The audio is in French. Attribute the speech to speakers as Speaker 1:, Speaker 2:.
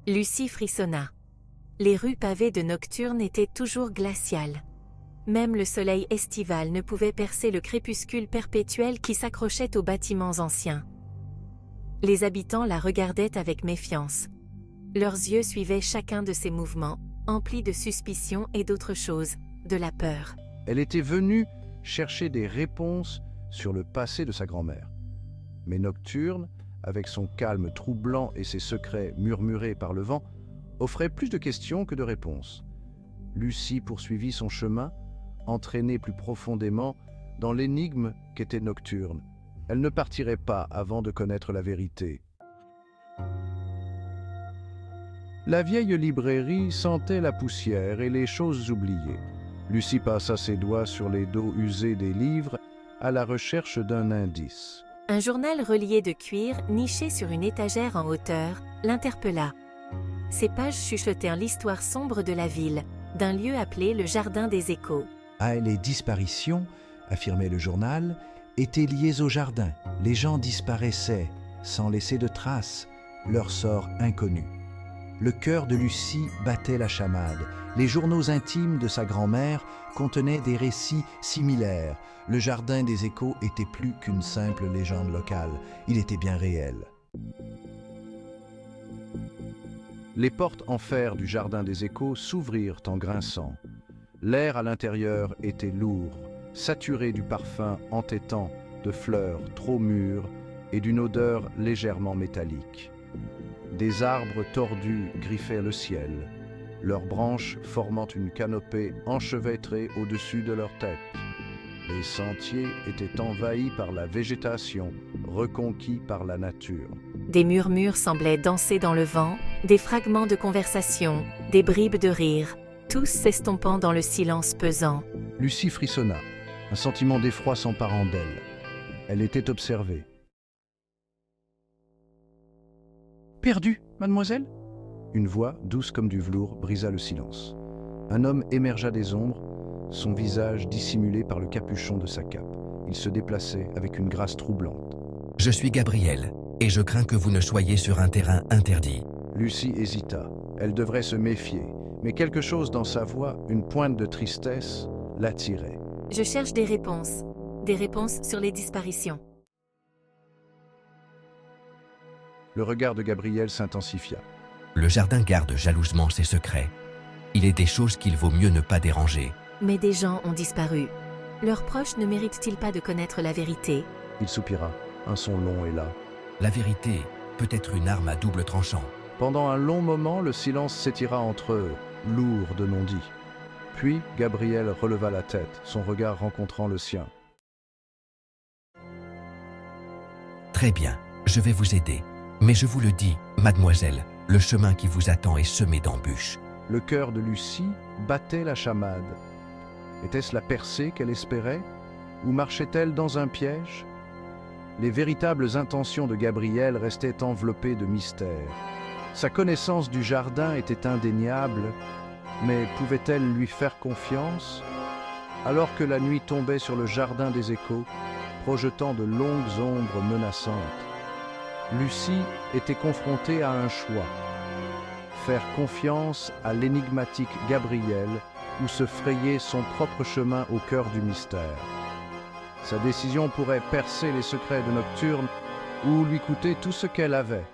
Speaker 1: Lucie frissonna. Les rues pavées de Nocturne étaient toujours glaciales. Même le soleil estival ne pouvait percer le crépuscule perpétuel qui s'accrochait aux bâtiments anciens. Les habitants la regardaient avec méfiance. Leurs yeux suivaient chacun de ses mouvements, emplis de suspicion et d'autre chose, de la peur.
Speaker 2: Elle était venue chercher des réponses sur le passé de sa grand-mère. Mais Nocturne, avec son calme troublant et ses secrets murmurés par le vent, offrait plus de questions que de réponses. Lucie poursuivit son chemin, entraînée plus profondément dans l'énigme qu'était Nocturne. Elle ne partirait pas avant de connaître la vérité. La vieille librairie sentait la poussière et les choses oubliées. Lucie passa ses doigts sur les dos usés des livres à la recherche d'un indice.
Speaker 1: Un journal relié de cuir, niché sur une étagère en hauteur, l'interpella. Ses pages chuchotèrent l'histoire sombre de la ville, d'un lieu appelé le Jardin des Échos.
Speaker 3: Ah, les disparitions, affirmait le journal, étaient liées au jardin. Les gens disparaissaient, sans laisser de traces, leur sort inconnu. Le cœur de Lucie battait la chamade. Les journaux intimes de sa grand-mère contenaient des récits similaires. Le Jardin des Échos était plus qu'une simple légende locale. Il était bien réel.
Speaker 2: Les portes en fer du Jardin des Échos s'ouvrirent en grinçant. L'air à l'intérieur était lourd, saturé du parfum entêtant de fleurs trop mûres et d'une odeur légèrement métallique. Des arbres tordus griffaient le ciel, leurs branches formant une canopée enchevêtrée au-dessus de leurs têtes. Les sentiers étaient envahis par la végétation, reconquis par la nature.
Speaker 1: Des murmures semblaient danser dans le vent, des fragments de conversation, des bribes de rire, tous s'estompant dans le silence pesant.
Speaker 2: Lucie frissonna, un sentiment d'effroi s'emparant d'elle. Elle était observée. « Perdue, mademoiselle ?» Une voix, douce comme du velours, brisa le silence. Un homme émergea des ombres, son visage dissimulé par le capuchon de sa cape. Il se déplaçait avec une grâce troublante.
Speaker 4: « Je suis Gabriel, et je crains que vous ne soyez sur un terrain interdit. »
Speaker 2: Lucie hésita. Elle devrait se méfier, mais quelque chose dans sa voix, une pointe de tristesse, l'attirait.
Speaker 1: « Je cherche des réponses sur les disparitions. »
Speaker 2: Le regard de Gabriel s'intensifia.
Speaker 4: Le jardin garde jalousement ses secrets. Il est des choses qu'il vaut mieux ne pas déranger.
Speaker 1: Mais des gens ont disparu. Leurs proches ne méritent-ils pas de connaître la vérité?
Speaker 2: Il soupira. Un son long est là.
Speaker 4: La vérité peut être une arme à double tranchant.
Speaker 2: Pendant un long moment, le silence s'étira entre eux, lourd de non-dits. Puis, Gabriel releva la tête, son regard rencontrant le sien.
Speaker 4: Très bien, je vais vous aider. Mais je vous le dis, mademoiselle, le chemin qui vous attend est semé d'embûches.
Speaker 2: Le cœur de Lucie battait la chamade. Était-ce la percée qu'elle espérait? Ou marchait-elle dans un piège? Les véritables intentions de Gabriel restaient enveloppées de mystère. Sa connaissance du jardin était indéniable, mais pouvait-elle lui faire confiance? Alors que la nuit tombait sur le Jardin des Échos, projetant de longues ombres menaçantes, Lucie était confrontée à un choix. Faire confiance à l'énigmatique Gabriel ou se frayer son propre chemin au cœur du mystère. Sa décision pourrait percer les secrets de Nocturne ou lui coûter tout ce qu'elle avait.